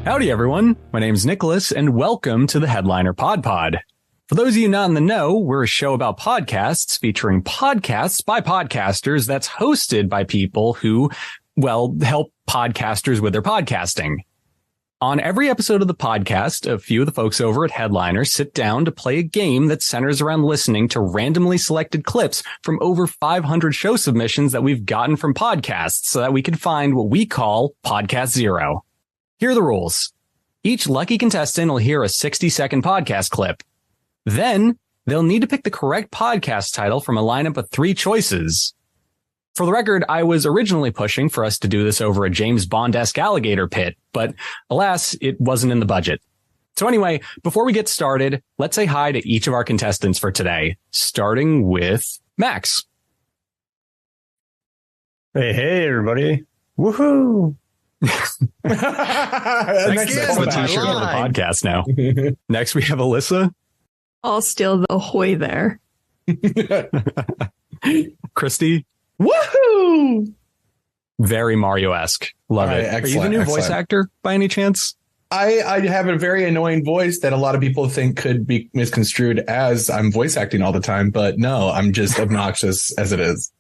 Howdy, everyone. My name's Nicholas, and welcome to the Headliner PodPod. For those of you not in the know, we're a show about podcasts featuring podcasts by podcasters that's hosted by people who, well, help podcasters with their podcasting. On every episode of the podcast, a few of the folks over at Headliner sit down to play a game that centers around listening to randomly selected clips from over 500 show submissions that we've gotten from podcasts so that we can find what we call Podcast Zero. Here are the rules. Each lucky contestant will hear a 60-second podcast clip. Then they'll need to pick the correct podcast title from a lineup of 3 choices. For the record, I was originally pushing for us to do this over a James Bond-esque alligator pit, but alas, it wasn't in the budget. So anyway, before we get started, let's say hi to each of our contestants for today, starting with Max. Hey, everybody. Woohoo. Next the t-shirt of the podcast now. Next, we have Elissa. I'll steal the ahoy there. Christy. Woohoo! Very Mario-esque. Love it. Are you the new voice actor by any chance? I have a very annoying voice that a lot of people think could be misconstrued as I'm voice acting all the time, but no, I'm just obnoxious as it is.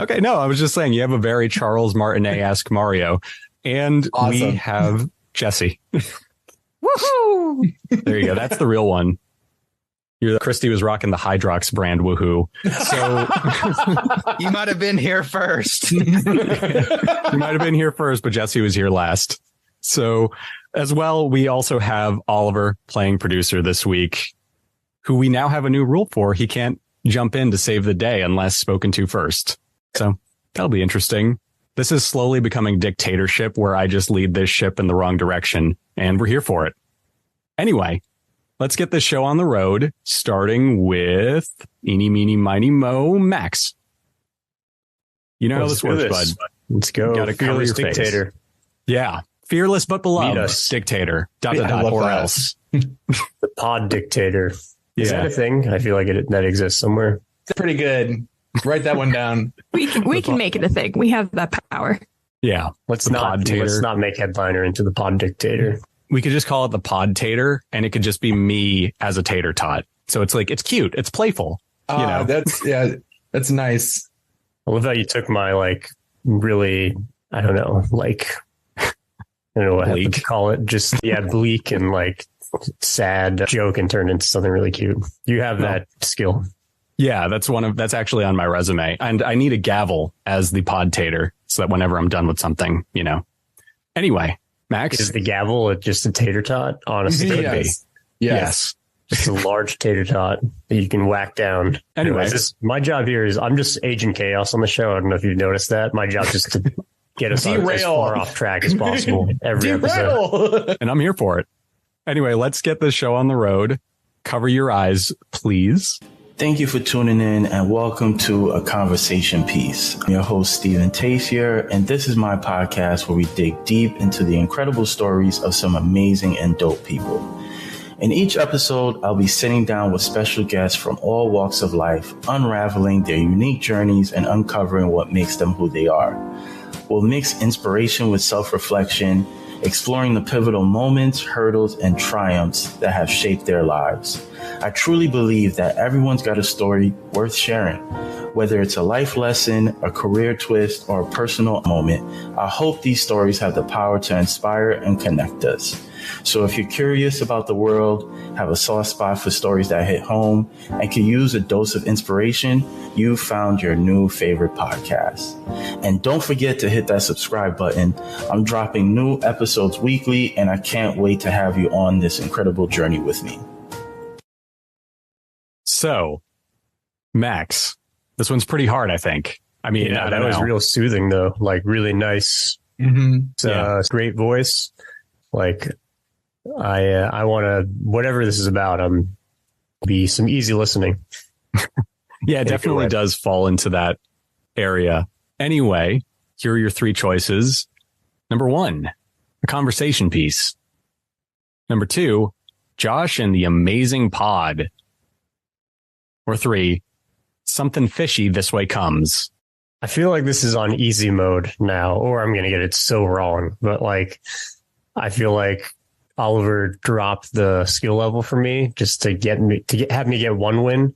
Okay, no, I was just saying you have a very Charles Martinet-esque Mario. And awesome. We have Jesse. Woohoo! There you go. That's the real one. Christy was rocking the Hydrox brand woohoo. So you might have been here first. You might have been here first, but Jesse was here last. So as well, we also have Oliver playing producer this week, who we now have a new rule for. He can't jump in to save the day unless spoken to first. So that'll be interesting. This is slowly becoming dictatorship where I just lead this ship in the wrong direction, and we're here for it. Anyway, let's get this show on the road, starting with Eeny, Meeny, Miny, Mo, Max. You know how this works, bud. Let's go. You gotta cover your dictator. Face. Yeah. Fearless but beloved dictator. ... or else. The pod dictator. Is that a thing? I feel like that exists somewhere. It's pretty good. Write that one down. We can make it a thing. We have that power. Yeah. Let's not make Headliner into the pod dictator. We could just call it the pod tater, and it could just be me as a tater tot. So it's like, it's cute. It's playful. You know? That's nice. I love how you took my really, I don't know what to call it. Just, bleak and sad joke and turned into something really cute. You have that skill. Yeah, that's actually on my resume. And I need a gavel as the pod tater so that whenever I'm done with something, Anyway, Max. Is the gavel just a tater tot? Honestly, could be. Yes. Just a large tater tot that you can whack down. Anyway, my job here is I'm just Agent Chaos on the show. I don't know if you've noticed that. My job is to get us as far off track as possible every episode. And I'm here for it. Anyway, let's get this show on the road. Cover your eyes, please. Thank you for tuning in and welcome to A Conversation Piece. I'm your host, Stephen Tace here, and this is my podcast where we dig deep into the incredible stories of some amazing and dope people. In each episode, I'll be sitting down with special guests from all walks of life, unraveling their unique journeys and uncovering what makes them who they are. We'll mix inspiration with self-reflection, exploring the pivotal moments, hurdles, and triumphs that have shaped their lives. I truly believe that everyone's got a story worth sharing. Whether it's a life lesson, a career twist, or a personal moment, I hope these stories have the power to inspire and connect us. So if you're curious about the world, have a soft spot for stories that hit home, and can use a dose of inspiration, you've found your new favorite podcast. And don't forget to hit that subscribe button. I'm dropping new episodes weekly, and I can't wait to have you on this incredible journey with me. So, Max, this one's pretty hard, I think. I mean, yeah, that was real soothing, though. Really nice. Mm-hmm. Great voice. I want to, whatever this is about, be some easy listening. Yeah, it definitely does fall into that area. Anyway, here are your 3 choices. Number 1, a conversation piece. Number 2, Josh and the Amazing Pod. Or 3, something fishy this way comes. I feel like this is on easy mode now, or I'm going to get it so wrong. But I feel like Oliver drop the skill level for me just to have me get one win.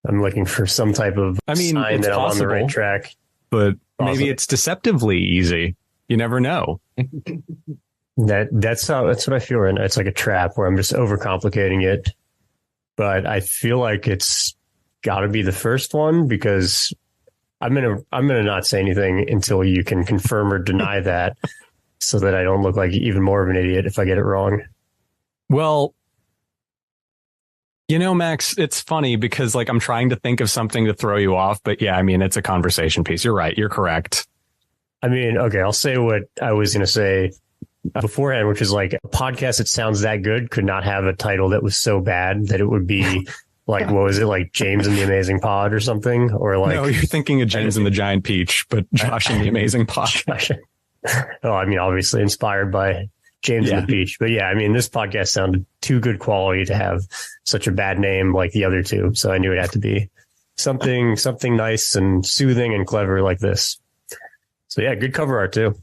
I'm looking for some type of sign that I'm on the right track. But maybe it's deceptively easy. You never know. That's what I feel right now. It's like a trap where I'm just overcomplicating it. But I feel like it's got to be the first one because I'm gonna not say anything until you can confirm or deny that, so that I don't look like even more of an idiot if I get it wrong. Well, you know, Max, it's funny because like I'm trying to think of something to throw you off, but yeah, I mean, it's a conversation piece. You're right. You're correct. I mean, okay, I'll say what I was going to say beforehand, which is like a podcast that sounds that good could not have a title that was so bad that it would be like, what was it, like James and the Amazing Pod or something? Or like, no, you're thinking of James and the Giant Peach, but Josh and the Amazing Pod. Oh, I mean, obviously inspired by James and the Peach. But yeah, I mean, this podcast sounded too good quality to have such a bad name like the other two. So I knew it had to be something nice and soothing and clever like this. So yeah, good cover art too.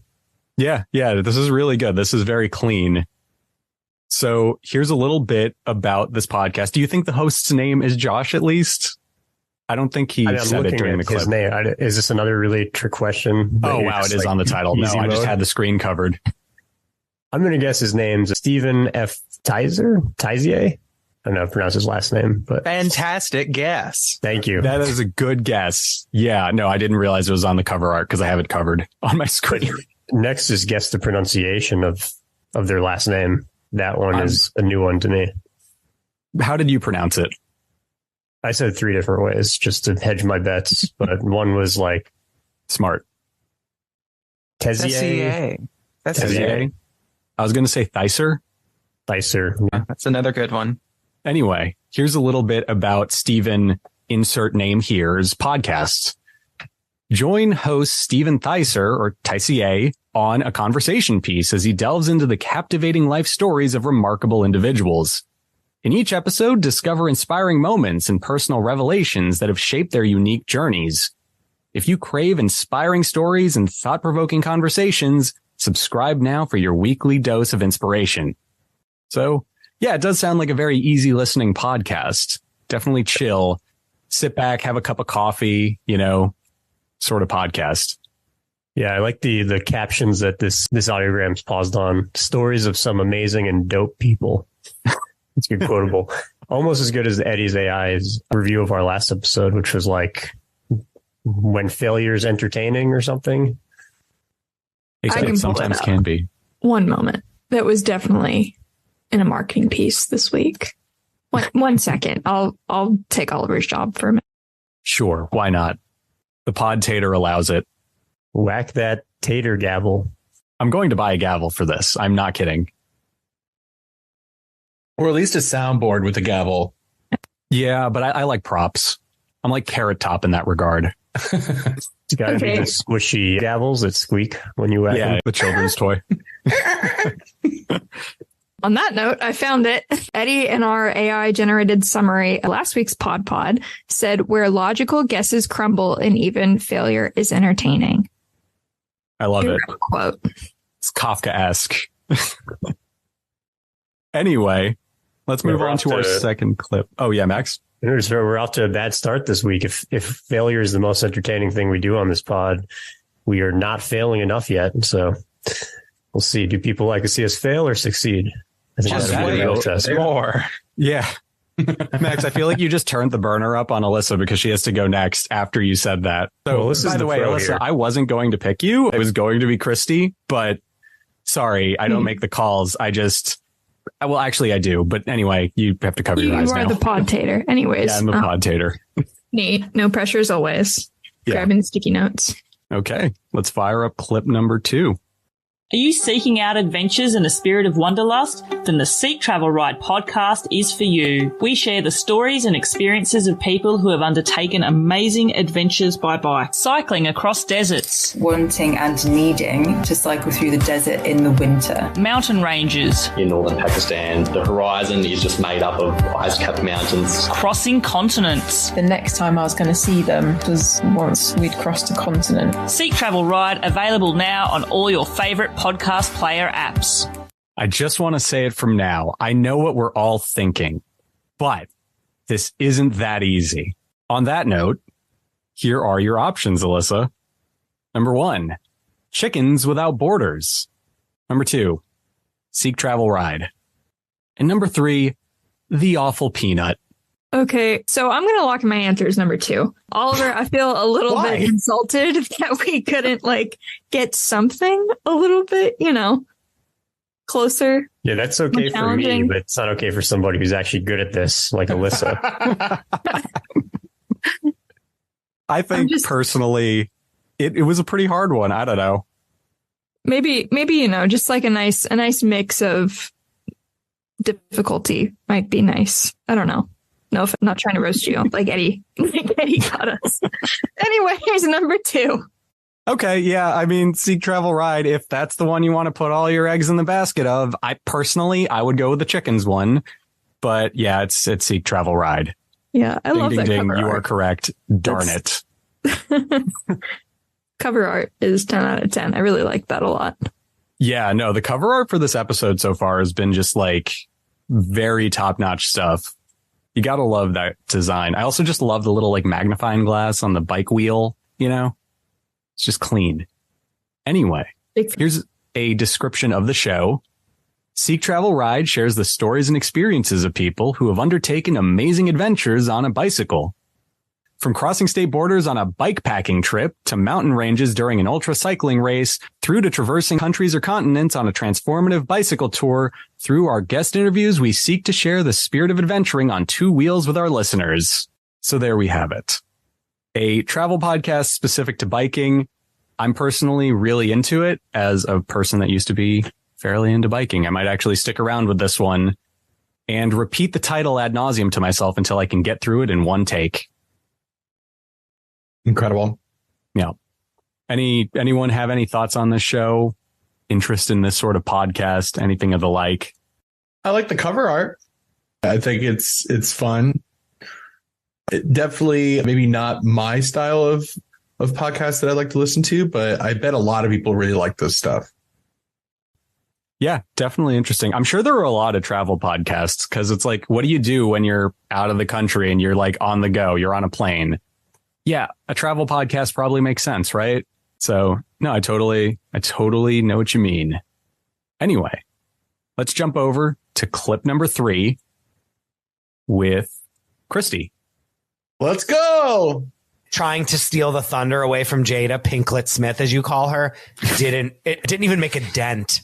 Yeah, this is really good. This is very clean. So here's a little bit about this podcast. Do you think the host's name is Josh at least? I don't think he said it during the clip. His name. Is this another really trick question? Oh, wow, it is on the title. No, I just had the screen covered. I'm going to guess his name's Stephen F. Tizier? I don't know how to pronounce his last name, but fantastic guess. Thank you. That is a good guess. Yeah, no, I didn't realize it was on the cover art because I have it covered on my screen. Next is guess the pronunciation of their last name. That one is a new one to me. How did you pronounce it? I said 3 different ways just to hedge my bets, but one was like smart. Tezier. I was going to say Thicer. Yeah, that's another good one. Anyway, here's a little bit about Stephen, insert name here's podcast. Join host Stephen Thicer, or Tizier, on a conversation piece as he delves into the captivating life stories of remarkable individuals. In each episode, discover inspiring moments and personal revelations that have shaped their unique journeys. If you crave inspiring stories and thought-provoking conversations, subscribe now for your weekly dose of inspiration. So, yeah, it does sound like a very easy listening podcast. Definitely chill, sit back, have a cup of coffee, sort of podcast. Yeah, I like the captions that this audiogram's paused on. Stories of some amazing and dope people. It's good quotable. Almost as good as Eddie's AI's review of our last episode, which was like when failure is entertaining or something. It sometimes can be. One moment. That was definitely in a marketing piece this week. One second. I'll take Oliver's job for a minute. Sure. Why not? The pod tater allows it. Whack that tater gavel. I'm going to buy a gavel for this. I'm not kidding. Or at least a soundboard with a gavel. Yeah, but I like props. I'm like Carrot Top in that regard. It's got to be the squishy gavels that squeak when you whack them. The children's toy. On that note, I found it. Eddie, in our AI-generated summary of last week's PodPod, said, where logical guesses crumble and even failure is entertaining. I love it. Quote. It's Kafka-esque. Anyway, let's move on to our second clip. Oh, yeah, Max? We're off to a bad start this week. If failure is the most entertaining thing we do on this pod, we are not failing enough yet. So we'll see. Do people like to see us fail or succeed? I think just wait more. Yeah. Max, I feel like you just turned the burner up on Elissa because she has to go next after you said that. So, by the way, Elissa, here. I wasn't going to pick you. It was going to be Christy, but sorry, I don't make the calls. Well, actually, I do. But anyway, you have to cover your eyes now. You are the pod tater. Anyways. Yeah, I'm the pod tater. Neat. No pressure as always. Grabbing sticky notes. Okay, let's fire up clip number 2. Are you seeking out adventures in a spirit of wanderlust? Then the Seek Travel Ride podcast is for you. We share the stories and experiences of people who have undertaken amazing adventures by bike, cycling across deserts, wanting and needing to cycle through the desert in the winter, mountain ranges. In northern Pakistan, the horizon is just made up of ice-capped mountains. Crossing continents. The next time I was going to see them was once we'd crossed a continent. Seek Travel Ride, available now on all your favourite podcast player apps. I just want to say it from now. I know what we're all thinking, but this isn't that easy. On that note, here are your options, Elissa. Number 1, Chickens Without Borders. Number 2, Seek Travel Ride. And number 3, The Awful Peanut. Okay, so I'm going to lock in my answer as number 2. Oliver, I feel a little bit insulted that we couldn't get something a little bit, closer. Yeah, that's okay for me, but it's not okay for somebody who's actually good at this, like Elissa. I think personally, it was a pretty hard one. I don't know. Maybe just like a nice mix of difficulty might be nice. I don't know. No, I'm not trying to roast you like Eddie. Eddie got us. Anyway, here's number 2. Okay, yeah, I mean, Seek Travel Ride, if that's the one you want to put all your eggs in the basket of, I would go with the chickens one. But yeah, it's Seek Travel Ride. Yeah, I love that ding, cover you art. are correct. Darn it. Cover art is 10 out of 10. I really like that a lot. Yeah, no, the cover art for this episode so far has been just very top-notch stuff. You gotta love that design. I also just love the little magnifying glass on the bike wheel, It's just clean. Anyway, here's a description of the show. Seek Travel Ride shares the stories and experiences of people who have undertaken amazing adventures on a bicycle. From crossing state borders on a bike packing trip to mountain ranges during an ultra cycling race, through to traversing countries or continents on a transformative bicycle tour, through our guest interviews, we seek to share the spirit of adventuring on 2 wheels with our listeners. So there we have it. A travel podcast specific to biking. I'm personally really into it as a person that used to be fairly into biking. I might actually stick around with this one and repeat the title ad nauseum to myself until I can get through it in one take. Incredible. Yeah. Anyone have any thoughts on this show? Interest in this sort of podcast? Anything of the like? I like the cover art. I think it's fun. Definitely maybe not my style of podcasts that I like to listen to, but I bet a lot of people really like this stuff. Yeah, definitely interesting. I'm sure there are a lot of travel podcasts because it's what do you do when you're out of the country and you're on the go? You're on a plane. Yeah, a travel podcast probably makes sense, right? So, no, I totally know what you mean. Anyway, let's jump over to clip number 3 with Christy. Let's go. Trying to steal the thunder away from Jada Pinkett Smith, as you call her, it didn't even make a dent.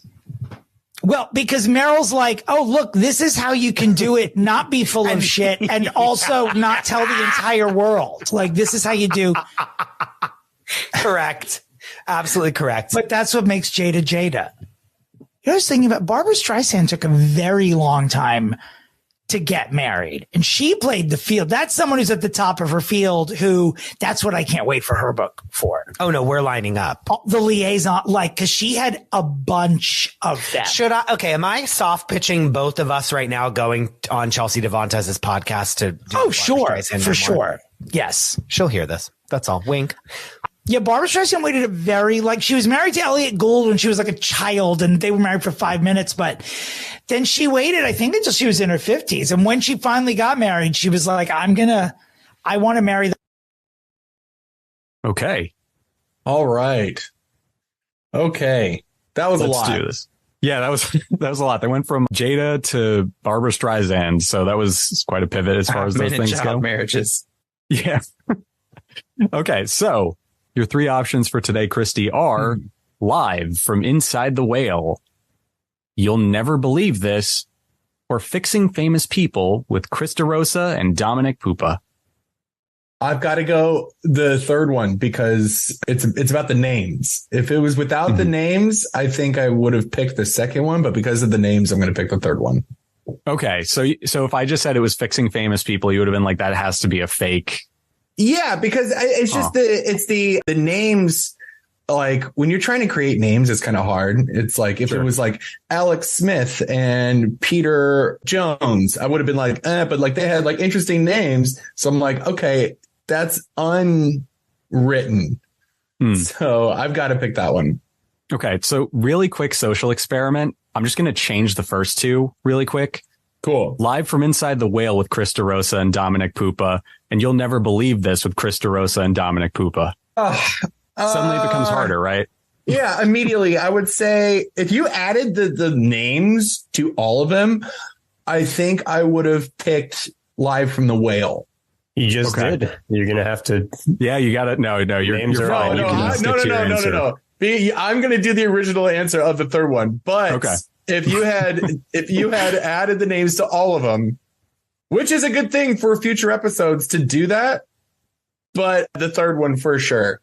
Well, because Meryl's like, oh, look, this is how you can do it, not be full of shit, and also not tell the entire world. This is how you do. Correct. Absolutely correct. But that's what makes Jada Jada. I was thinking about Barbara Streisand took a very long time to get married, and she played the field. That's someone who's at the top of her field that's what I can't wait for her book for. Oh no, we're lining up. The liaison, cause she had a bunch of them. Am I soft pitching both of us right now going on Chelsea Devantez's podcast to do for sure. Yes. She'll hear this. That's all. Wink. Yeah, Barbara Streisand waited she was married to Elliot Gould when she was a child, and they were married for 5 minutes, but then she waited, I think, until she was in her 50s. And when she finally got married, she was like, I want to marry. Okay. All right. Okay. That was a lot. Let's do this. Yeah, that was a lot. They went from Jada to Barbara Streisand. So that was quite a pivot as far as those things go. Marriages. Yeah. Okay. So your 3 options for today, Christy, are Live from Inside the Whale, You'll Never Believe This, or Fixing Famous People with Rosa and Dominic Poopa. I've got to go the third one because it's about the names. If it was without the names, I think I would have picked the second one, but because of the names, I'm going to pick the third one. Okay. So if I just said it was Fixing Famous People, you would have been like, that has to be a fake. Yeah, because it's just the names. When you're trying to create names, it's kind of hard. It's if it was Alex Smith and Peter Jones, I would have been but they had interesting names. So I'm okay, that's unwritten. So I've got to pick that one. Okay. So really quick social experiment. I'm just going to change the first two really quick. Cool. Live from Inside the Whale with Krista Rosa and Dominic Poopa. And you'll never believe this with Krista Rosa and Dominic Poopa. Suddenly it becomes harder, right? Yeah, immediately. I would say if you added the names to all of them, I think I would have picked Live from the Whale. You just did. You're going to have to. Yeah, you got it. No, you're fine. No. I'm going to do the original answer of the third one. But if you had added the names to all of them, which is a good thing for future episodes to do that. But the third one for sure.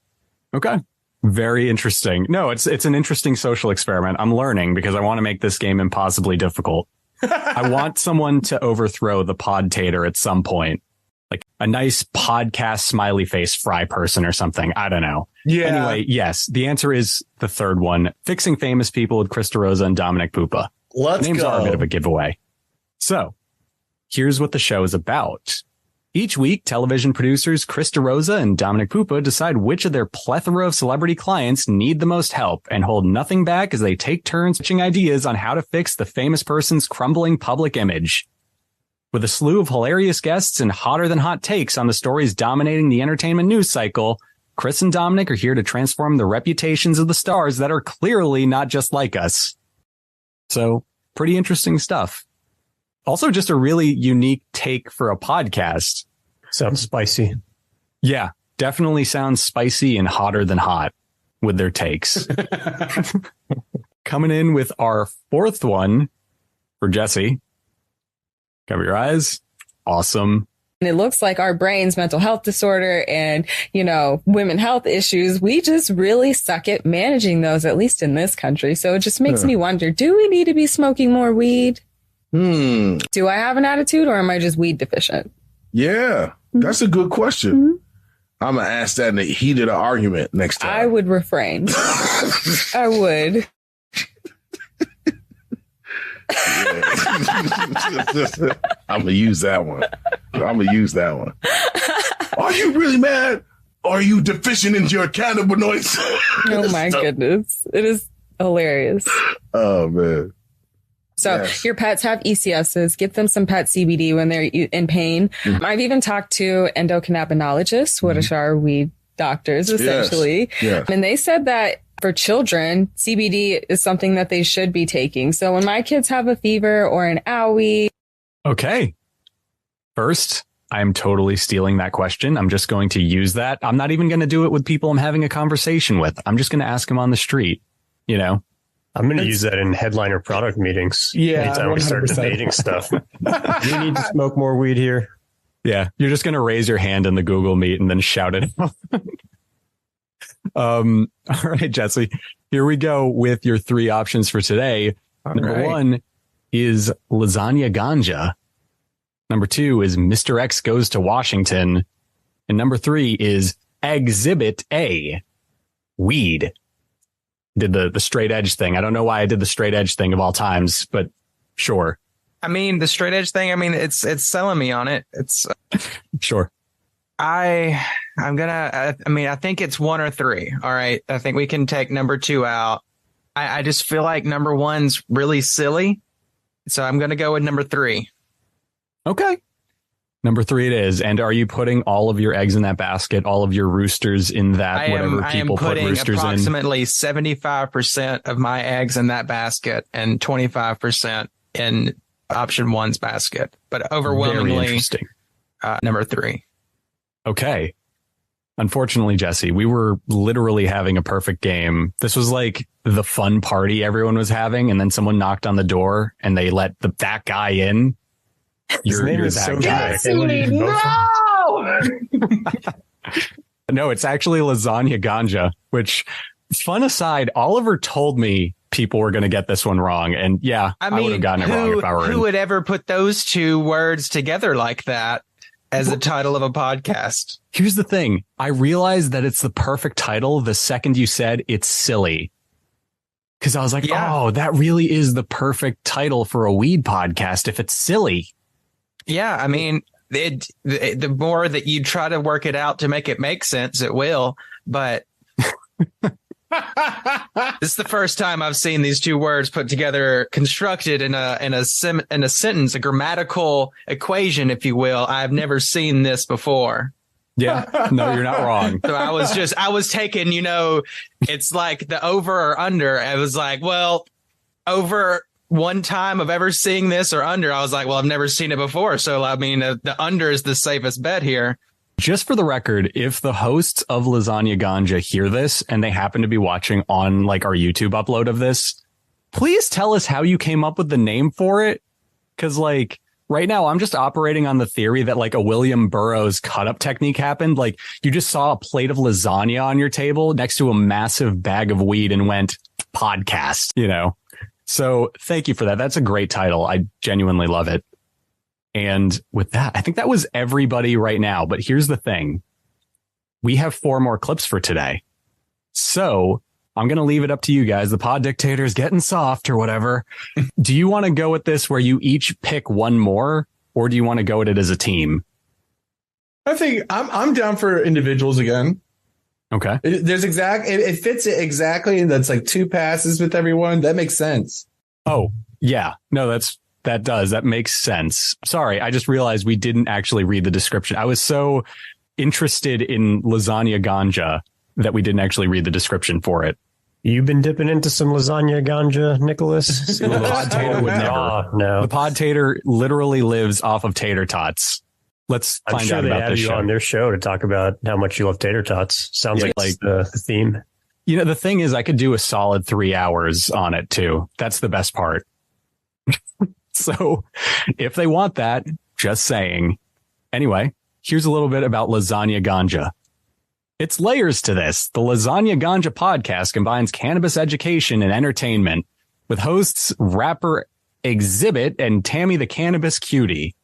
Okay. Very interesting. No, it's an interesting social experiment. I'm learning because I want to make this game impossibly difficult. I want someone to overthrow the podtator at some point. Like a nice podcast smiley face fry person or something. I don't know. Yeah. Anyway, yes, the answer is the third one. Fixing Famous People with Krista Rosa and Dominic Poopa. Names are a bit of a giveaway. So here's what the show is about. Each week, television producers Krista Rosa and Dominic Poopa decide which of their plethora of celebrity clients need the most help and hold nothing back as they take turns pitching ideas on how to fix the famous person's crumbling public image. With a slew of hilarious guests and hotter than hot takes on the stories dominating the entertainment news cycle, Chris and Dominic are here to transform the reputations of the stars that are clearly not just like us. So, pretty interesting stuff. Also, just a really unique take for a podcast. Sounds spicy. Yeah, definitely sounds spicy and hotter than hot with their takes. Coming in with our fourth one for Jesse. Cover your eyes. Awesome. And it looks like our brain's mental health disorder and, women health issues, we just really suck at managing those, at least in this country. So it just makes me wonder, do we need to be smoking more weed? Do I have an attitude or am I just weed deficient? Yeah, that's a good question. I'm going to ask that in the heat of the argument next time. I would refrain. I would. I'm going to use that one. Are you really mad? Are you deficient in your cannabinoids? Oh, my goodness. It is hilarious. Oh, man. So your pets have ECSs. Get them some pet CBD when they're in pain. I've even talked to endocannabinoologists, which are weed doctors, essentially. Yes. And they said that for children, CBD is something that they should be taking. So when my kids have a fever or an owie. Okay. First, I'm totally stealing that question. I'm just going to use that. I'm not even going to do it with people I'm having a conversation with. I'm just going to ask them on the street, I'm going to use that in headliner product meetings. Yeah. Anytime we start debating stuff. Do we need to smoke more weed here? Yeah. You're just going to raise your hand in the Google Meet and then shout it out. All right, Jesse, here we go with your three options for today. Number one is Lasagna Ganja. Number two is Mr. X Goes to Washington. And number three is Exhibit A, weed. Did the straight edge thing. I don't know why I did the straight edge thing of all times, but sure. I mean, the straight edge thing, it's selling me on it. It's sure. I think it's one or three. All right. I think we can take number two out. I just feel like number one's really silly. So I'm going to go with number three. Okay. Number three it is. And are you putting all of your eggs in that basket, all of your roosters in that, I am put roosters approximately 75% of my eggs in that basket and 25% in option one's basket. But overwhelmingly, number three. Okay. Unfortunately, Jesse, we were literally having a perfect game. This was like the fun party everyone was having. And then someone knocked on the door and they let that guy in. You're that guy. No, it's actually Lasagna Ganja, which, fun aside, Oliver told me people were going to get this one wrong. And yeah, I would have gotten it wrong if I were Who would ever put those two words together like that as the title of a podcast? Here's the thing. I realized that it's the perfect title the second you said it's silly. Because I was like, oh, that really is the perfect title for a weed podcast if it's silly. Yeah, I mean, the more that you try to work it out to make it make sense, it will. But This is the first time I've seen these two words put together, constructed in a sentence, a grammatical equation, if you will. I've never seen this before. Yeah, no, you're not wrong. So I was taking, it's like the over or under. I was like, well, over one time of ever seeing this or under, I was like, well, I've never seen it before. So, I mean, the under is the safest bet here. Just for the record, if the hosts of Lasagna Ganja hear this and they happen to be watching on like our YouTube upload of this, please tell us how you came up with the name for it. Cause like right now I'm just operating on the theory that like a William Burroughs cut up technique happened. Like you just saw a plate of lasagna on your table next to a massive bag of weed and went podcast, So thank you for that. That's a great title. I genuinely love it. And with that, I think that was everybody right now. But here's the thing. We have 4 more clips for today. So I'm going to leave it up to you guys. The pod dictator is getting soft or whatever. Do you want to go with this where you each pick one more, or do you want to go at it as a team? I think I'm down for individuals again. Okay. It fits it exactly. And that's like 2 passes with everyone. That makes sense. Oh, yeah. No, that makes sense. Sorry, I just realized we didn't actually read the description. I was so interested in Lasagna Ganja that we didn't actually read the description for it. You've been dipping into some Lasagna Ganja, Nicholas? The pod tater would never. No. The pod tater literally lives off of tater tots. Let's find out about this show. On their show to talk about how much you love tater tots. Sounds like the theme. The thing is, I could do a solid 3 hours on it too. That's the best part. So if they want that, just saying. Anyway, here's a little bit about Lasagna Ganja. It's layers to this. The Lasagna Ganja podcast combines cannabis education and entertainment with hosts rapper Exhibit and Tammy the Cannabis Cutie.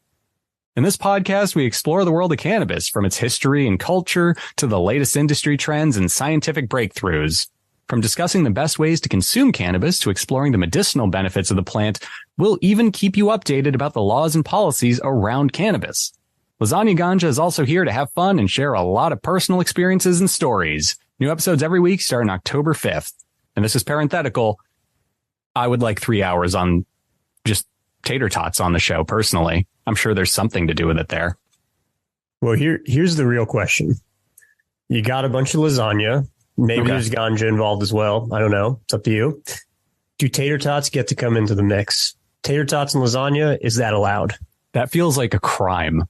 In this podcast, we explore the world of cannabis from its history and culture to the latest industry trends and scientific breakthroughs. From discussing the best ways to consume cannabis to exploring the medicinal benefits of the plant, we'll even keep you updated about the laws and policies around cannabis. Lasagna Ganja is also here to have fun and share a lot of personal experiences and stories. New episodes every week starting October 5th. And this is parenthetical. I would like 3 hours on just tater tots on the show, personally. I'm sure there's something to do with it there. Well, here's the real question. You got a bunch of lasagna. Maybe there's ganja involved as well. I don't know. It's up to you. Do tater tots get to come into the mix? Tater tots and lasagna, is that allowed? That feels like a crime.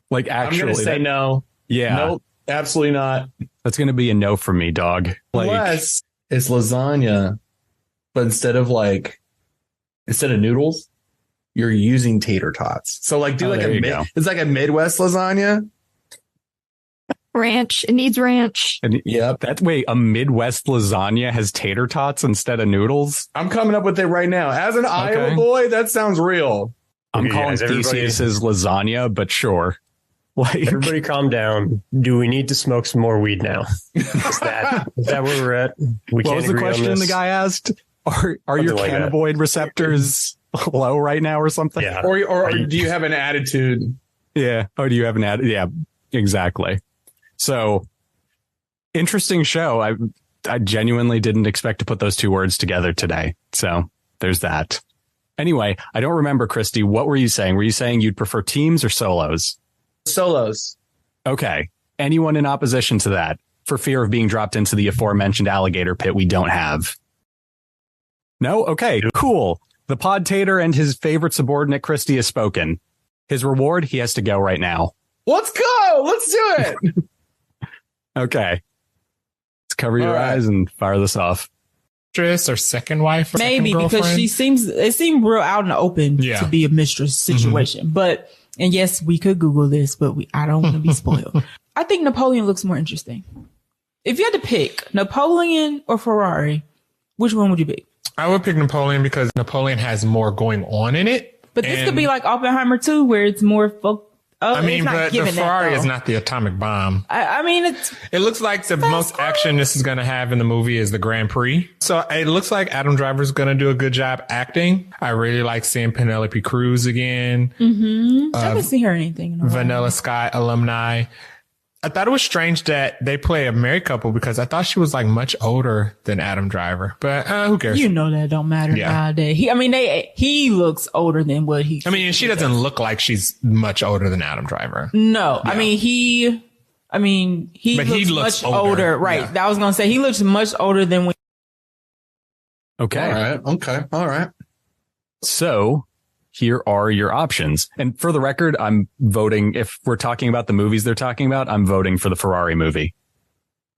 Like, actually. I'm going to say no. Yeah. Nope. Absolutely not. That's going to be a no for me, dog. Unless it's lasagna, but instead of noodles, you're using tater tots. So do it's like a Midwest lasagna. Ranch. It needs ranch. And yep. A Midwest lasagna has tater tots instead of noodles? I'm coming up with it right now. As an Iowa boy, that sounds real. I'm calling Theseus's lasagna, but sure. Everybody calm down. Do we need to smoke some more weed now? Is that where we're at? What was the question the guy asked? Are your cannabinoid receptors low right now or something? Yeah. Or do you have an attitude? Yeah. Oh, do you have an attitude? Yeah, exactly. So interesting show. I genuinely didn't expect to put those 2 words together today. So there's that. Anyway, I don't remember, Christy. What were you saying? Were you saying you'd prefer teams or solos? Solos. Okay. Anyone in opposition to that for fear of being dropped into the aforementioned alligator pit we don't have? No? Okay, cool. The pod tater and his favorite subordinate, Christy, has spoken. His reward, he has to go right now. Let's go. Let's do it. Okay. Let's cover your eyes and fire this off. Or second wife? Or maybe second because it seemed real out in the open to be a mistress situation. Mm-hmm. And yes, we could Google this, but I don't want to be spoiled. I think Napoleon looks more interesting. If you had to pick Napoleon or Ferrari, which one would you pick? I would pick Napoleon because Napoleon has more going on in it. But this could be like Oppenheimer too, where it's more but the Ferrari is not the atomic bomb. It looks like the most action this is going to have in the movie is the Grand Prix. So it looks like Adam Driver's going to do a good job acting. I really like seeing Penelope Cruz again. Mm-hmm. I haven't seen her anything in a while. Vanilla Sky alumni. I thought it was strange that they play a married couple because I thought she was like much older than Adam Driver. But who cares? You know that don't matter nowadays. He looks older than what he. I mean, she doesn't look like she's much older than Adam Driver. No, yeah. He looks much older. Right. Yeah. I was gonna say he looks much older than when. Okay. All right. So here are your options. And for the record, I'm voting. If we're talking about the movies they're talking about, I'm voting for the Ferrari movie.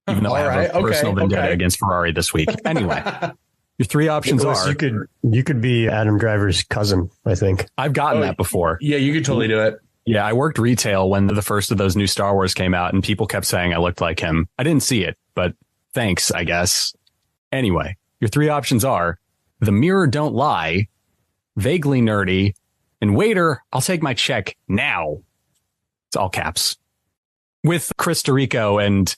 Even though I have a personal vendetta against Ferrari this week. Anyway, your three options are. You could be Adam Driver's cousin, I think. I've gotten that before. Yeah, you could totally do it. Yeah, I worked retail when the first of those new Star Wars came out, and people kept saying I looked like him. I didn't see it, but thanks, I guess. Anyway, your three options are The Mirror Don't Lie, Vaguely Nerdy, and Waiter, I'll take my check now. It's all caps. With Chris Tirico and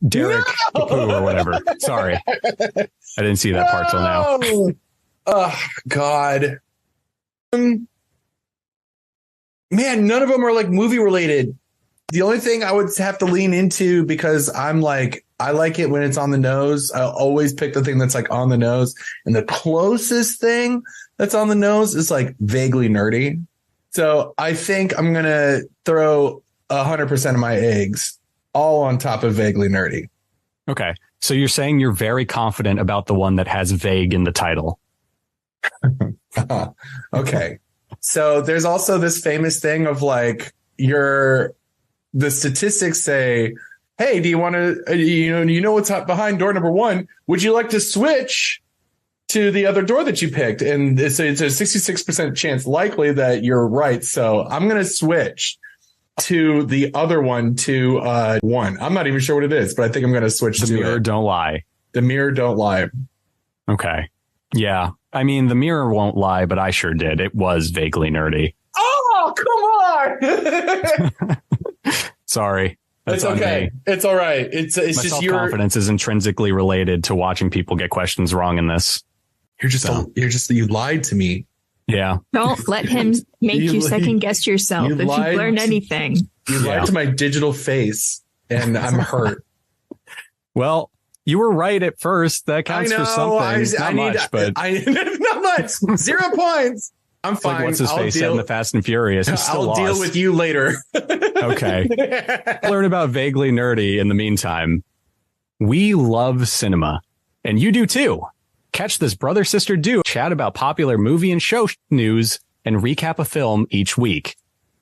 Derek Poo or whatever. Sorry. I didn't see that part till now. Oh, God. Man, none of them are like movie related. The only thing I would have to lean into, because I'm like, I like it when it's on the nose. I always pick the thing that's like on the nose. And the closest thing that's on the nose is like vaguely nerdy. So I think I'm going to throw 100% of my eggs all on top of vaguely nerdy. Okay. So you're saying you're very confident about the one that has vague in the title. Okay. So there's also this famous thing of like the statistics say, hey, do you want to, you know what's behind door number 1? Would you like to switch to the other door that you picked? And it's a 66% chance likely that you're right. So I'm going to switch to the other one to 1. I'm not even sure what it is, but I think I'm going to switch to The Mirror Don't Lie. The Mirror Don't Lie. Okay. Yeah. I mean, The Mirror won't lie, but I sure did. It was vaguely nerdy. Oh, come on. Sorry. That's it's okay. Me. It's all right. It's My just your confidence is intrinsically related to watching people get questions wrong in this. You lied to me. Yeah. Don't let him make you second guess yourself if you've learned anything. You lied to my digital face, and I'm hurt. Well, you were right at first. That counts for something. Not much. 0 points. I'm fine. Like what's his face said in the Fast and Furious. I'll deal with you later. Okay. Learn about Vaguely Nerdy in the meantime. We love cinema, and you do too. Catch this brother-sister duo chat about popular movie and show news and recap a film each week.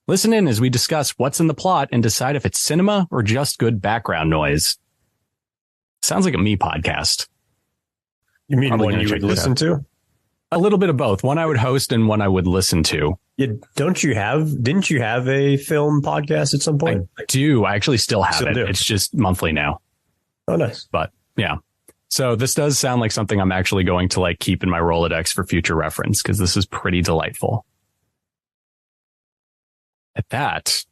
Listen in as we discuss what's in the plot and decide if it's cinema or just good background noise. Sounds like a me podcast. You mean one you would listen to? A little bit of both. One I would host and one I would listen to. Yeah, didn't you have a film podcast at some point? I do. I actually still have it. It's just monthly now. Oh, nice. But yeah. So this does sound like something I'm actually going to like keep in my Rolodex for future reference, because this is pretty delightful. At that,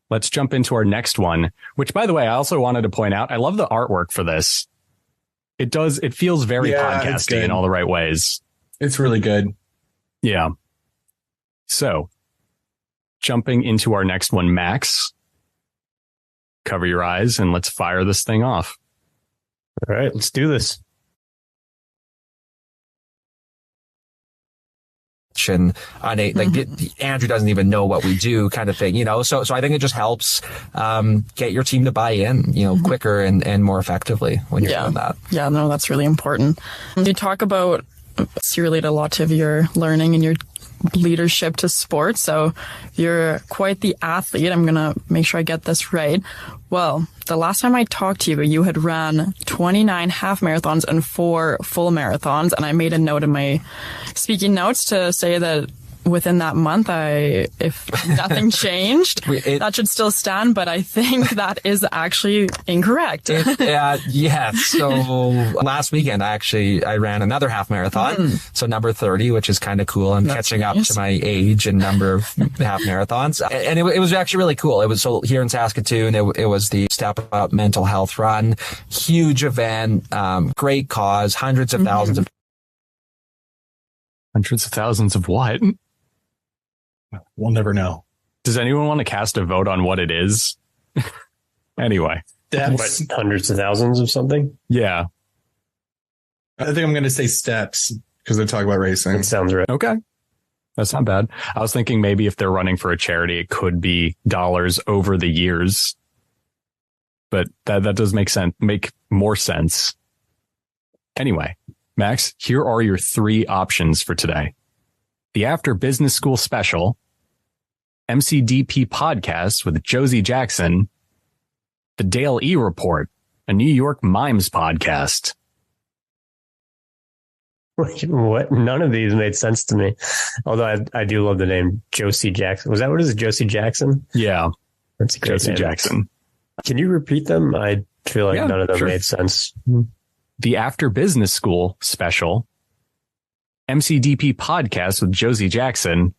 let's jump into our next one, which, by the way, I also wanted to point out, I love the artwork for this. It feels very podcasty in all the right ways. It's really good. Yeah. So jumping into our next one, Max, cover your eyes and let's fire this thing off. All right, let's do this. On Andrew doesn't even know what we do kind of thing, so I think it just helps get your team to buy in, quicker and more effectively when you're doing that. Yeah, no, that's really important. You talk about, you relate a lot to your learning and your leadership to sports. So you're quite the athlete. I'm going to make sure I get this right. Well, the last time I talked to you, you had ran 29 half marathons and 4 full marathons. And I made a note in my speaking notes to say that within that month, if nothing changed, that should still stand. But I think that is actually incorrect. Yeah. So last weekend, I ran another half marathon. So number 30, which is kind of cool. I'm catching up to my age and number of half marathons. And it was actually really cool. It was so here in Saskatoon. It was the Step Up Mental Health Run. Huge event. Great cause. Hundreds of thousands of. Hundreds of thousands of what? We'll never know. Does anyone want to cast a vote on what it is? Anyway. What, hundreds of thousands of something? Yeah. I think I'm going to say steps because they talk about racing. That sounds right. Okay. That's not bad. I was thinking maybe if they're running for a charity, it could be dollars over the years. But that does make more sense. Anyway, Max, here are your 3 options for today. The After Business School Special, MCDP Podcast with Josie Jackson, The Dale E. Report, a New York Mimes podcast. What? None of these made sense to me. Although I do love the name Josie Jackson. Was that what it is? Josie Jackson? Yeah. That's a great Josie name. Jackson. Can you repeat them? I feel like none of them made sense. The After Business School Special, MCDP Podcast with Josie Jackson,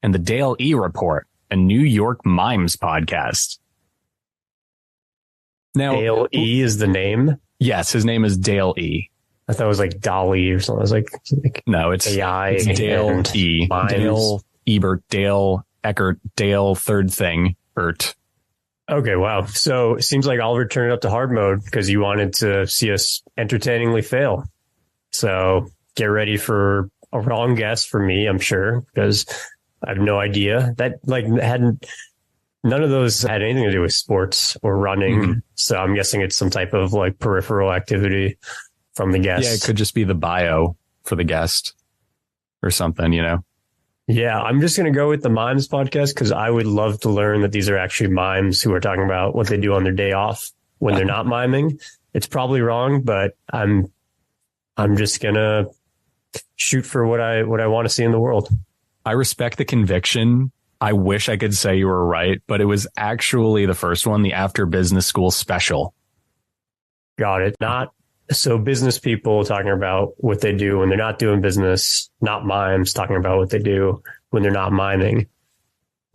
and The Dale E. Report, a New York Mimes podcast. Now, Dale E. is the name? Yes, his name is Dale E. I thought it was like Dolly or something. I was like no, it's AI. It's Dale E. Mimes. Dale Ebert, Dale Eckert, Dale third thing, Ert. Okay, wow. So it seems like Oliver turned it up to hard mode because you wanted to see us entertainingly fail. So get ready for a wrong guess for me, I'm sure, because I have no idea. That none of those had anything to do with sports or running. Mm-hmm. So I'm guessing it's some type of like peripheral activity from the guest. Yeah, it could just be the bio for the guest or something, you know? Yeah, I'm just going to go with the Mimes podcast because I would love to learn that these are actually mimes who are talking about what they do on their day off when they're not miming. It's probably wrong, but I'm just going to shoot for what I want to see in the world. I respect the conviction. I wish I could say you were right, but it was actually the first one, the After Business School Special. Got it. So business people talking about what they do when they're not doing business, not mimes talking about what they do when they're not miming.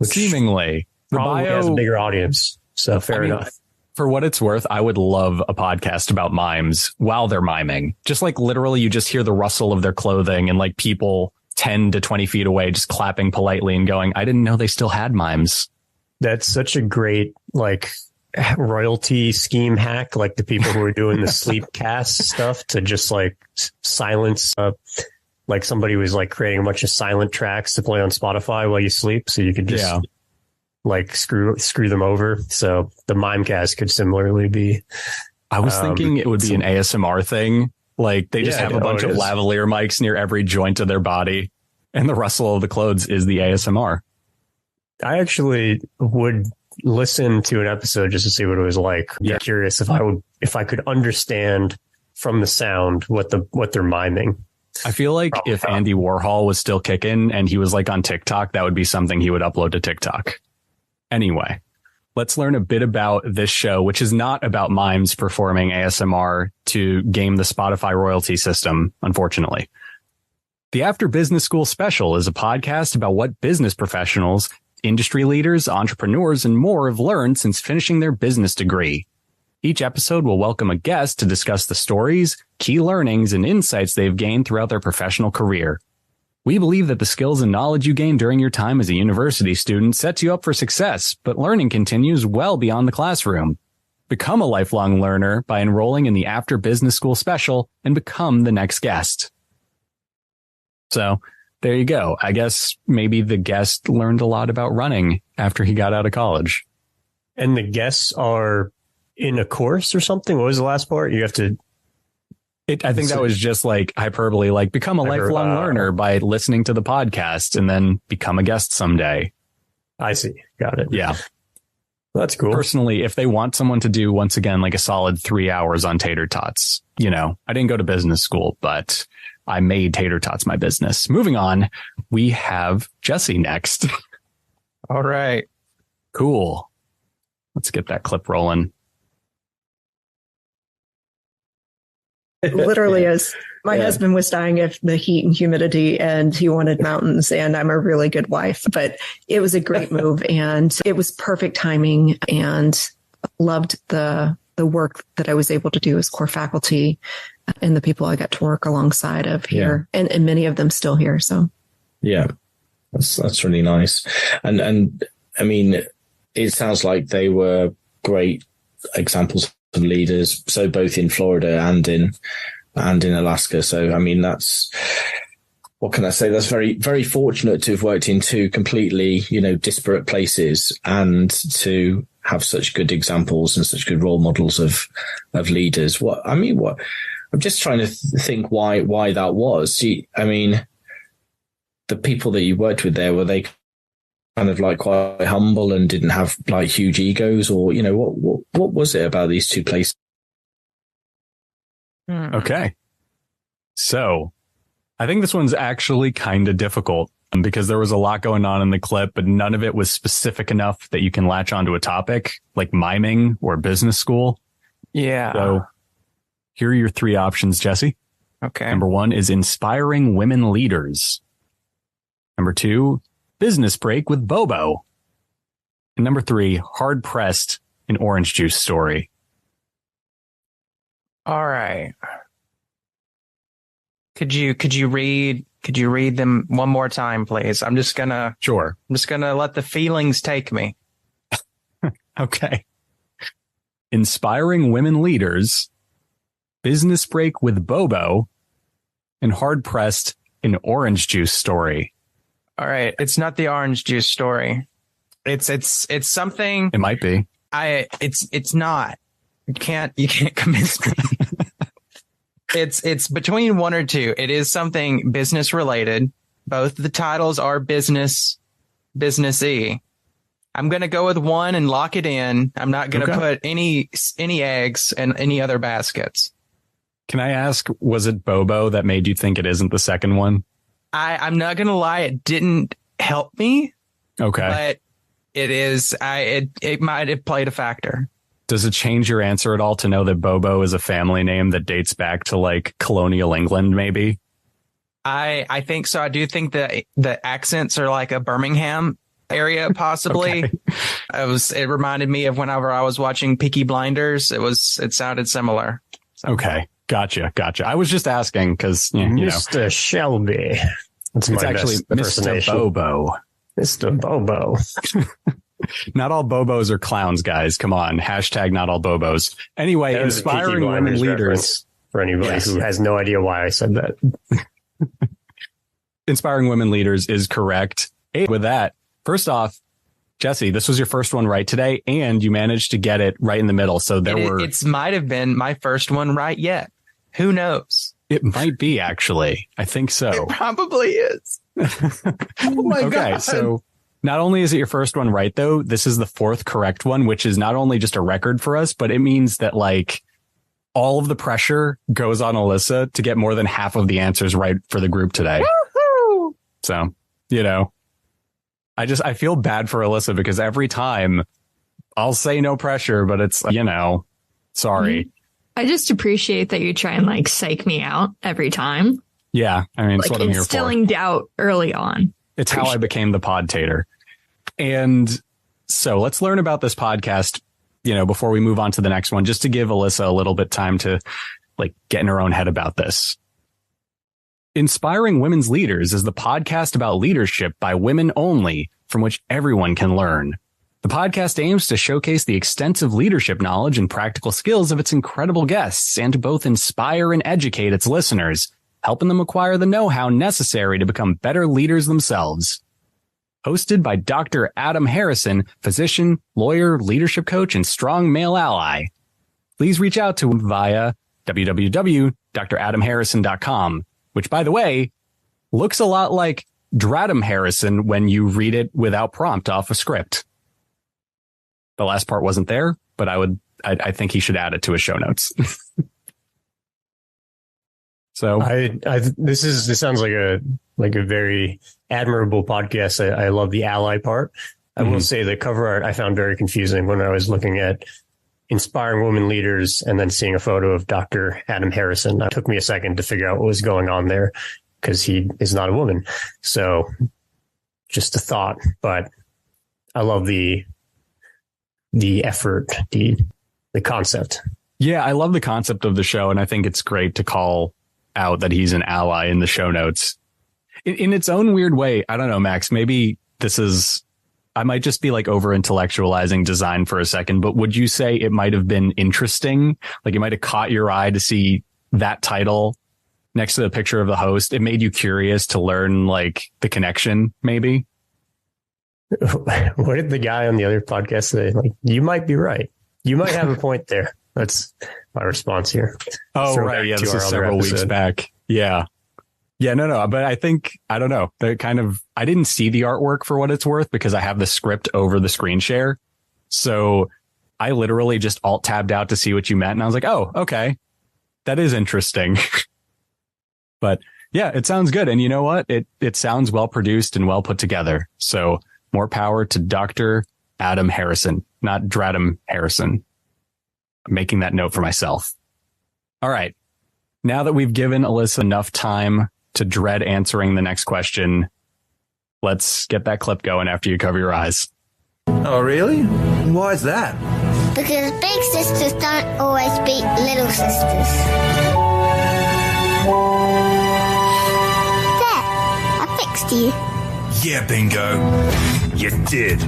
Seemingly. The probably has a bigger audience. So fair enough. For what it's worth, I would love a podcast about mimes while they're miming. Just like literally you just hear the rustle of their clothing and like people 10 to 20 feet away just clapping politely and going, I didn't know they still had mimes. That's such a great like royalty scheme hack, like the people who are doing the sleep cast stuff to just like silence like somebody was like creating a bunch of silent tracks to play on Spotify while you sleep so you could just like screw them over. So the Mimecast could similarly be. I was thinking it would be an ASMR thing. Like they just have a bunch of lavalier mics near every joint of their body and the rustle of the clothes is the ASMR. I actually would listen to an episode just to see what it was like. I'm curious if I could understand from the sound what they're miming. I feel like if Andy Warhol was still kicking and he was like on TikTok, that would be something he would upload to TikTok. Anyway, let's learn a bit about this show, which is not about mimes performing ASMR to game the Spotify royalty system, unfortunately. The After Business School Special is a podcast about what business professionals, industry leaders, entrepreneurs, and more have learned since finishing their business degree. Each episode will welcome a guest to discuss the stories, key learnings, and insights they've gained throughout their professional career. We believe that the skills and knowledge you gain during your time as a university student sets you up for success, but learning continues well beyond the classroom. Become a lifelong learner by enrolling in the After Business School Special and become the next guest. So, there you go. I guess maybe the guest learned a lot about running after he got out of college. And the guests are in a course or something? What was the last part? You have to... I think that was just like hyperbole, like become a lifelong learner by listening to the podcast and then become a guest someday. I see. Got it. Yeah. That's cool. Personally, if they want someone to do, once again, like a solid 3 hours on tater tots, you know, I didn't go to business school, but I made tater tots my business. Moving on, we have Jesse next. All right. Cool. Let's get that clip rolling. It literally is. My husband was dying of the heat and humidity and he wanted mountains, and I'm a really good wife, but it was a great move and it was perfect timing, and loved the work that I was able to do as core faculty and the people I got to work alongside of here, and many of them still here. So yeah, that's really nice. And I mean, it sounds like they were great examples of leaders. So both in Florida and in Alaska. So, I mean, what can I say? That's very, very fortunate to have worked in two completely, disparate places and to have such good examples and such good role models of leaders. I'm just trying to think why that was. The people that you worked with there, were they kind of like quite humble and didn't have like huge egos, or, what was it about these two places? Okay. So I think this one's actually kind of difficult because there was a lot going on in the clip, but none of it was specific enough that you can latch onto a topic like miming or business school. Yeah. So here are your three options, Jesse. Okay. Number 1 is inspiring women leaders. Number 2, business break with Bobo. And number 3, hard pressed, an orange juice story. All right. Could you read them one more time, please? Sure. I'm just gonna let the feelings take me. Okay. Inspiring women leaders, business break with Bobo, and hard pressed, an orange juice story. All right. It's not the orange juice story. It's something. It might be. It's not. You can't convince me. It's between one or two. It is something business related. Both the titles are businessy. I'm going to go with one and lock it in. I'm not going to put any eggs in any other baskets. Can I ask, was it Bobo that made you think it isn't the second one? I'm not going to lie. It didn't help me. Okay. But it is, it might have played a factor. Does it change your answer at all to know that Bobo is a family name that dates back to like colonial England, maybe? I think so. I do think that the accents are like a Birmingham area, possibly. Okay. It reminded me of whenever I was watching Peaky Blinders. It sounded similar. So. Okay. Gotcha. I was just asking because, Mr. Shelby. It's actually Mr. Bobo. Mr. Bobo. Not all Bobos are clowns, guys. Come on. Hashtag not all Bobos. Anyway, inspiring women leaders. For anybody who has no idea why I said that. Inspiring women leaders is correct. And with that, first off, Jesse, this was your first one right today, and you managed to get it right in the middle. So it might have been my first one right yet. Who knows? It might be, actually. I think so. It probably is. Oh my God. Okay, so not only is it your first one right, though, this is the fourth correct one, which is not only just a record for us, but it means that like all of the pressure goes on Elissa to get more than half of the answers right for the group today. Woo-hoo! So, I feel bad for Elissa because every time I'll say no pressure, but it's, sorry. I just appreciate that you try and like psych me out every time. Yeah. I mean, it's what I'm here for. Instilling doubt early on. It's how I became the podtator. And so let's learn about this podcast, before we move on to the next one, just to give Elissa a little bit time to like get in her own head about this. Inspiring Women's Leaders is the podcast about leadership by women only, from which everyone can learn. The podcast aims to showcase the extensive leadership knowledge and practical skills of its incredible guests and to both inspire and educate its listeners, helping them acquire the know-how necessary to become better leaders themselves. Hosted by Dr. Adam Harrison, physician, lawyer, leadership coach, and strong male ally. Please reach out to him via www.dradamharrison.com, which, by the way, looks a lot like Dradam Harrison when you read it without prompt off a script. The last part wasn't there, but I think he should add it to his show notes. So this sounds like a very admirable podcast. I love the ally part. I will say the cover art I found very confusing when I was looking at inspiring women leaders and then seeing a photo of Dr. Adam Harrison. It took me a second to figure out what was going on there because he is not a woman. So just a thought, but I love the effort, the concept. Yeah, I love the concept of the show, and I think it's great to call out that he's an ally in the show notes. In its own weird way, I don't know, Max, maybe this is I might just be like over intellectualizing design for a second, but would you say it might have been interesting? Like it might have caught your eye to see that title next to the picture of the host. It made you curious to learn like the connection, maybe? What did the guy on the other podcast say? Like, you might be right. You might have a point there. That's my response here. Oh, right. Yeah, this is several weeks back. Yeah. Yeah, no. But I think, I don't know. I didn't see the artwork for what it's worth because I have the script over the screen share. So I literally just alt tabbed out to see what you meant. And I was like, oh, okay. That is interesting. But yeah, it sounds good. And you know what? It sounds well produced and well put together. So more power to Dr. Adam Harrison, not Dradam Harrison. I'm making that note for myself. All right. Now that we've given Elissa enough time to dread answering the next question, let's get that clip going after you cover your eyes. Oh, really? Why is that? Because big sisters don't always beat little sisters. There, I fixed you. Yeah, bingo. You did.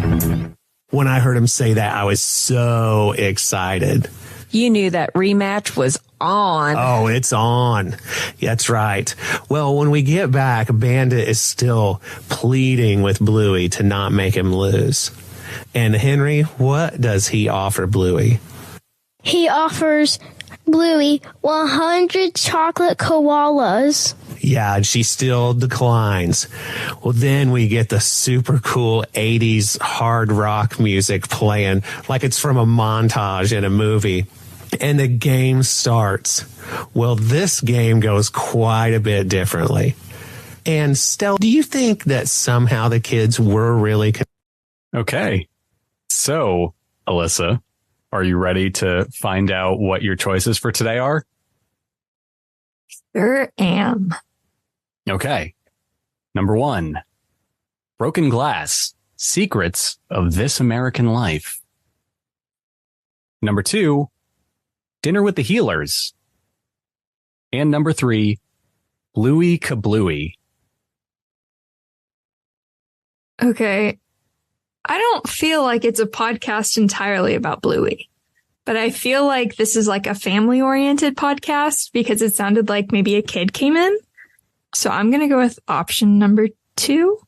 When I heard him say that, I was so excited. You knew that rematch was on. Oh, it's on. That's right. Well, when we get back, Bandit is still pleading with Bluey to not make him lose. And Henry, what does he offer Bluey? He offers Bluey 100 chocolate koalas. Yeah, and she still declines. Well, then we get the super cool 80s hard rock music playing like it's from a montage in a movie. And the game starts. Well, this game goes quite a bit differently. And Stella, do you think that somehow the kids were really... Okay. So, Elissa, are you ready to find out what your choices for today are? Sure am. Okay. Number 1, Broken Glass, Secrets of This American Life. Number 2, Dinner with the Healers. And number 3, Bluey Kablooey. Okay. I don't feel like it's a podcast entirely about Bluey, but I feel like this is like a family oriented podcast because it sounded like maybe a kid came in. So I'm going to go with option number 2.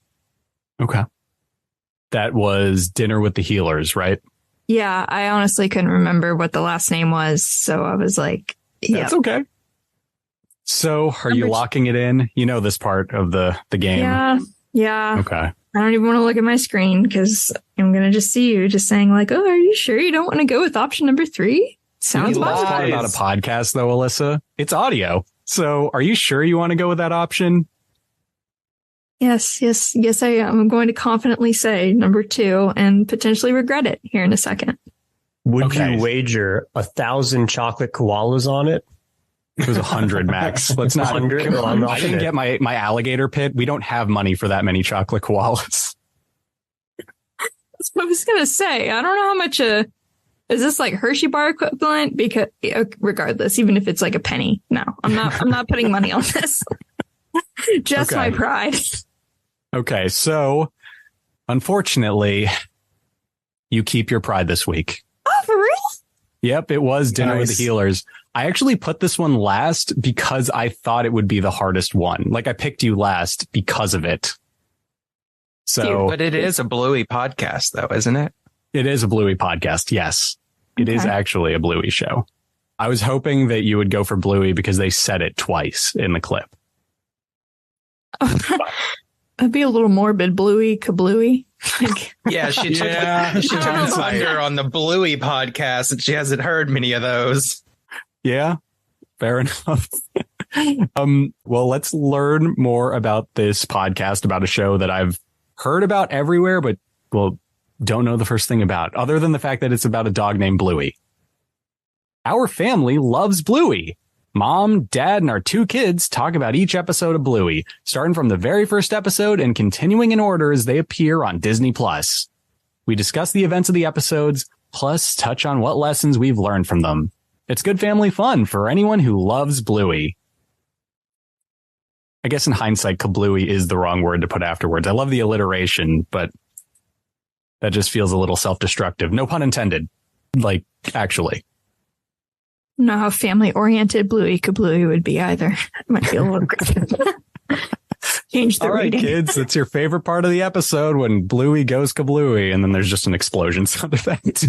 Okay. That was Dinner with the Healers, right? Yeah, I honestly couldn't remember what the last name was. So I was like, yeah. That's okay. So are you locking it in? You know this part of the game. Yeah. Okay. I don't even want to look at my screen because I'm going to just see you just saying like, oh, are you sure you don't want to go with option number 3? Sounds possible. positive. About a podcast though, Elissa. It's audio. So are you sure you want to go with that option? Yes, I am. I'm going to confidently say number 2 and potentially regret it here in a second. Would you wager 1,000 chocolate koalas on it? It was 100 max. Let's not. 100? Well, I'm not I didn't get my alligator pit. We don't have money for that many chocolate koalas. That's what I was going to say. I don't know how much is this like Hershey bar equivalent? Because regardless, even if it's like a penny, no, I'm not putting money on this. Just my pride. Okay. So unfortunately, you keep your pride this week. Oh, for real? Yep. It was Dinner with the Healers. I actually put this one last because I thought it would be the hardest one. Like I picked you last because of it. So, but it is a Bluey podcast though, isn't it? It is a Bluey podcast. Yes, it is actually a Bluey show. I was hoping that you would go for Bluey because they said it twice in the clip. That'd be a little morbid. Bluey Kablooey. Yeah, she took the thunder on the Bluey podcast, and she hasn't heard many of those. Yeah, fair enough. Well, let's learn more about this podcast, about a show that I've heard about everywhere, but don't know the first thing about, other than the fact that it's about a dog named Bluey. Our family loves Bluey. Mom, Dad, and our 2 kids talk about each episode of Bluey, starting from the very first episode and continuing in order as they appear on Disney+. We discuss the events of the episodes, plus touch on what lessons we've learned from them. It's good family fun for anyone who loves Bluey. I guess in hindsight, Kablooey is the wrong word to put afterwards. I love the alliteration, but That just feels a little self-destructive. No pun intended. Like, actually. Not how family-oriented Bluey Kablooey would be either. It might be a little change the All right, reading. kids, it's your favorite part of the episode when Bluey goes kablooey, and then there's just an explosion sound effect.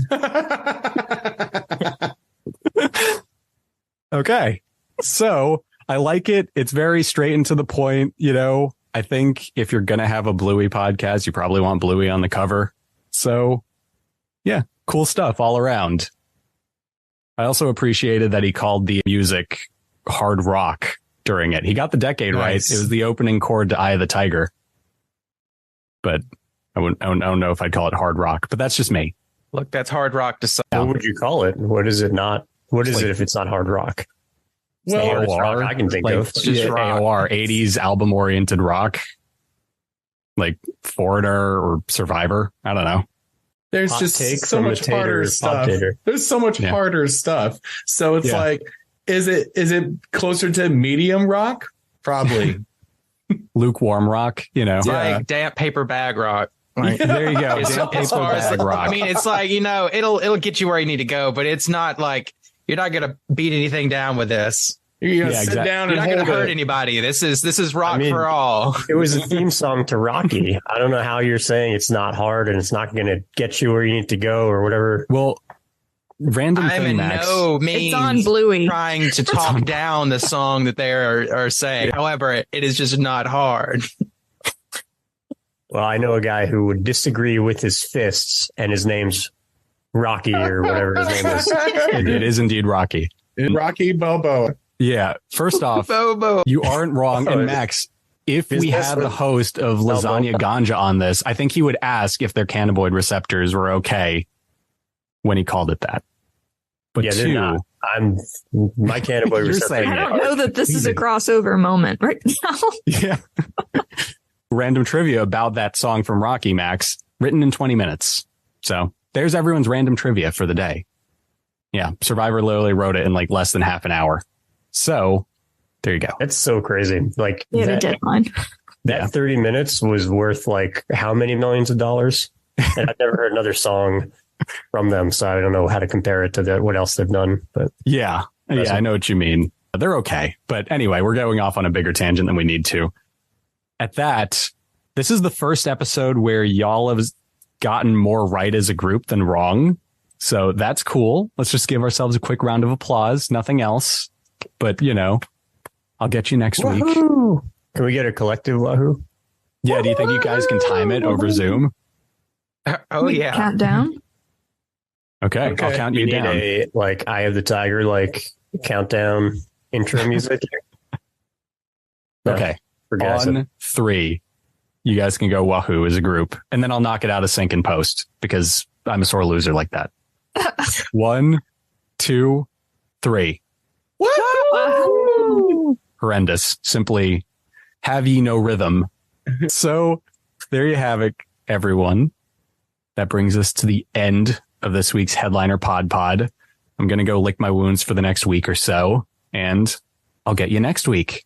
Okay, so I like it. It's very straight and to the point. You know, I think if you're going to have a Bluey podcast, you probably want Bluey on the cover. So, yeah, cool stuff all around. I also appreciated that he called the music hard rock during it. He got the decade right. It was the opening chord to Eye of the Tiger. But I don't know if I'd call it hard rock, but that's just me. Look, that's hard rock to some. What would you call it? What is it not? What is it if it's not hard rock? Well, AOR, I can think of. Just AOR, 80s album oriented rock. Like Foreigner or Survivor. I don't know. There's Hot just take so from much the tater, harder hot stuff. tater. There's so much harder stuff. So it's like, is it closer to medium rock? Probably. Lukewarm rock, you know. It's like damp paper bag rock. Like, there you go. It's Damp paper bag rock. I mean, it's like, you know, it'll get you where you need to go, but it's not like you're not gonna beat anything down with this. You're gonna sit down and you're not gonna hold hurt it. anybody. This is rock for all. It was a theme song to Rocky. I don't know how you're saying it's not hard and it's not going to get you where you need to go or whatever. Well, random I'm thing, in Max. no means It's on Bluey. trying to talk down the song that they are saying. However, it is just not hard. Well, I know a guy who would disagree with his fists, and his name's Rocky or whatever his name is. It is indeed Rocky. Rocky Balboa. Yeah. First off, Bobo. you aren't wrong. And Max, if we had the host of Lasagna Ganja on this, I think he would ask if their cannabinoid receptors were okay when he called it that. But yeah, they're not. My cannabinoid receptors. I don't know that this is a crossover moment right now. Yeah. Random trivia about that song from Rocky, Max, written in 20 minutes. So there's everyone's random trivia for the day. Yeah. Survivor literally wrote it in like less than half an hour. So there you go. That's so crazy. Like The deadline. That 30 minutes was worth like how many millions of dollars? And I've never heard another song from them, so I don't know how to compare it to what else they've done. But yeah, I know what you mean. They're okay. But anyway, we're going off on a bigger tangent than we need to. At that, this is the first episode where y'all have gotten more right as a group than wrong. So that's cool. Let's just give ourselves a quick round of applause. Nothing else. But, you know, I'll get you next week. Can we get a collective wahoo? Yeah. Do you think you guys can time it over Zoom? Oh, yeah. Countdown. Okay. I'll count you down. A, like, Eye of the Tiger, like, countdown intro music. Okay. On 3, you guys can go wahoo as a group. And then I'll knock it out of sync and post because I'm a sore loser like that. 1, 2, 3. Wahoo! Horrendous. Simply have ye no rhythm. So there you have it, everyone. That brings us to the end of this week's Headliner PodPod. I'm going to go lick my wounds for the next week or so, and I'll get you next week.